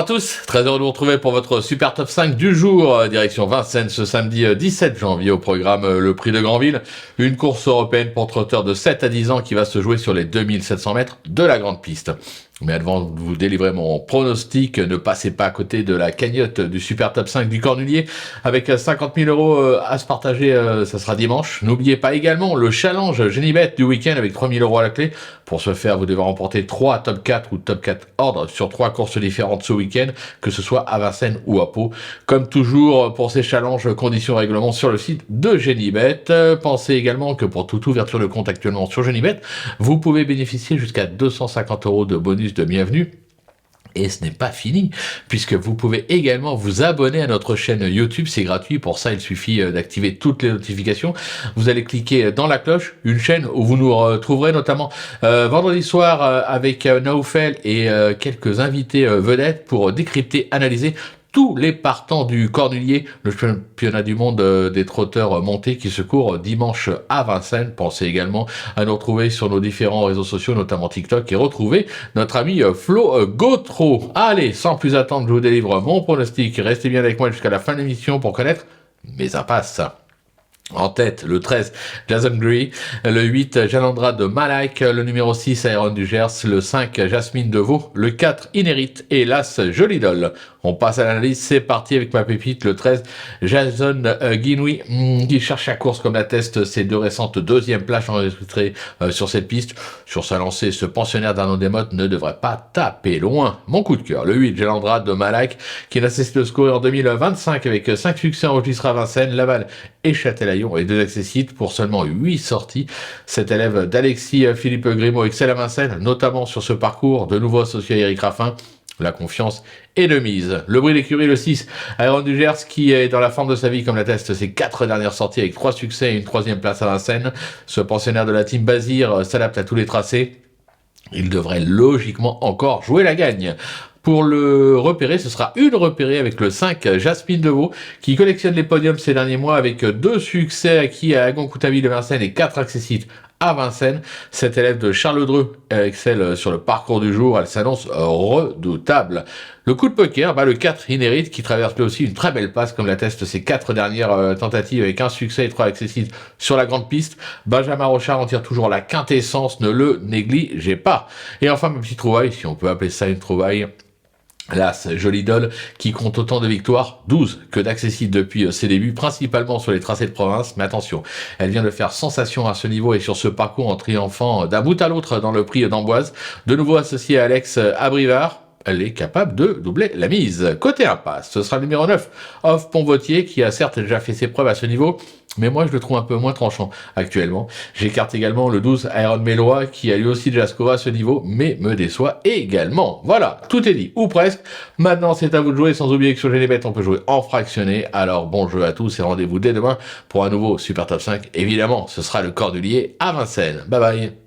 tous, très heureux de vous retrouver pour votre super top 5 du jour, direction Vincennes ce samedi 17 janvier au programme le prix de Granville, une course européenne pour trotteurs de 7 à 10 ans qui va se jouer sur les 2700 mètres de la grande piste. Mais avant de vous délivrer mon pronostic, ne passez pas à côté de la cagnotte du super top 5 du Cornulier avec 50 000 euros à se partager, ça sera dimanche. N'oubliez pas également le challenge Genibet du week-end avec 3 000 euros à la clé. Pour ce faire, vous devez remporter 3 top 4 ou top 4 ordres sur 3 courses différentes ce week-end, que ce soit à Vincennes ou à Pau. Comme toujours, pour ces challenges, conditions et règlements sur le site de Genibet. Pensez également que pour toute ouverture de compte actuellement sur Genibet, vous pouvez bénéficier jusqu'à 250 euros de bonus de bienvenue. Et ce n'est pas fini, puisque vous pouvez également vous abonner à notre chaîne YouTube, c'est gratuit, pour ça il suffit d'activer toutes les notifications. Vous allez cliquer dans la cloche, une chaîne où vous nous retrouverez notamment vendredi soir avec Naoufel et quelques invités vedettes pour décrypter, analyser tous les partants du Cornulier, le championnat du monde des trotteurs montés qui se court dimanche à Vincennes. Pensez également à nous retrouver sur nos différents réseaux sociaux, notamment TikTok, et retrouver notre ami Flo Gautreau. Allez, sans plus attendre, je vous délivre mon pronostic. Restez bien avec moi jusqu'à la fin de l'émission pour connaître mes impasses. En tête, le 13, Jason Gray, le 8, Jalandra de Malak, le numéro 6, Aaron du Gers, le 5, Jasmine Deveau, le 4, Inérit et l'As Jolie Doll. On passe à l'analyse, c'est parti avec ma pépite, le 13, Jason Guinoui, qui cherche la course comme l'attestent ses deux récentes deuxièmes places enregistrées sur cette piste. Sur sa lancée, ce pensionnaire d'Arnaud Desmottes ne devrait pas taper loin. Mon coup de cœur, le 8, Jalandra de Malak, qui n'a cessé de scorer en 2025 avec 5 succès enregistrés à Vincennes, Laval et Châtelaillon et 2 accessites pour seulement 8 sorties. Cet élève d'Alexis Philippe Grimaud excelle à Vincennes, notamment sur ce parcours, de nouveau associé à Eric Raffin. La confiance est de mise. Le bruit d'écurie, le 6, Aaron du Gers, qui est dans la forme de sa vie, comme l'attestent ses 4 dernières sorties avec 3 succès et une 3e place à Vincennes. Ce pensionnaire de la team Bazir s'adapte à tous les tracés. Il devrait logiquement encore jouer la gagne. Pour le repérer, ce sera une repérée avec le 5, Jasmine Deveau, qui collectionne les podiums ces derniers mois avec 2 succès acquis à Agon-Coutaville de Vincennes et 4 accessites à Vincennes. Cet élève de Charles Dreux excelle sur le parcours du jour, elle s'annonce redoutable. Le coup de poker, le 4, Inérit, qui traverse lui aussi une très belle passe, comme l'attestent ses 4 dernières tentatives avec 1 succès et 3 accessites sur la grande piste. Benjamin Rochard en tire toujours la quintessence, ne le négligez pas. Et enfin, ma petite trouvaille, si on peut appeler ça une trouvaille, l'As Jolie Doll, qui compte autant de victoires, 12, que d'accessites depuis ses débuts, principalement sur les tracés de province. Mais attention, elle vient de faire sensation à ce niveau et sur ce parcours en triomphant d'un bout à l'autre dans le prix d'Amboise. De nouveau associé à Alex Abrivard, elle est capable de doubler la mise. Côté impasse, ce sera le numéro 9, Off Pontvautier, qui a certes déjà fait ses preuves à ce niveau, mais moi je le trouve un peu moins tranchant actuellement. J'écarte également le 12, Aaron Mélois, qui a lui aussi déjà scoré à ce niveau, mais me déçoit également. Voilà, tout est dit, ou presque. Maintenant c'est à vous de jouer, sans oublier que sur Genibet on peut jouer en fractionné. Alors bon jeu à tous et rendez-vous dès demain pour un nouveau Super Top 5. Évidemment, ce sera le Cornulier à Vincennes. Bye bye.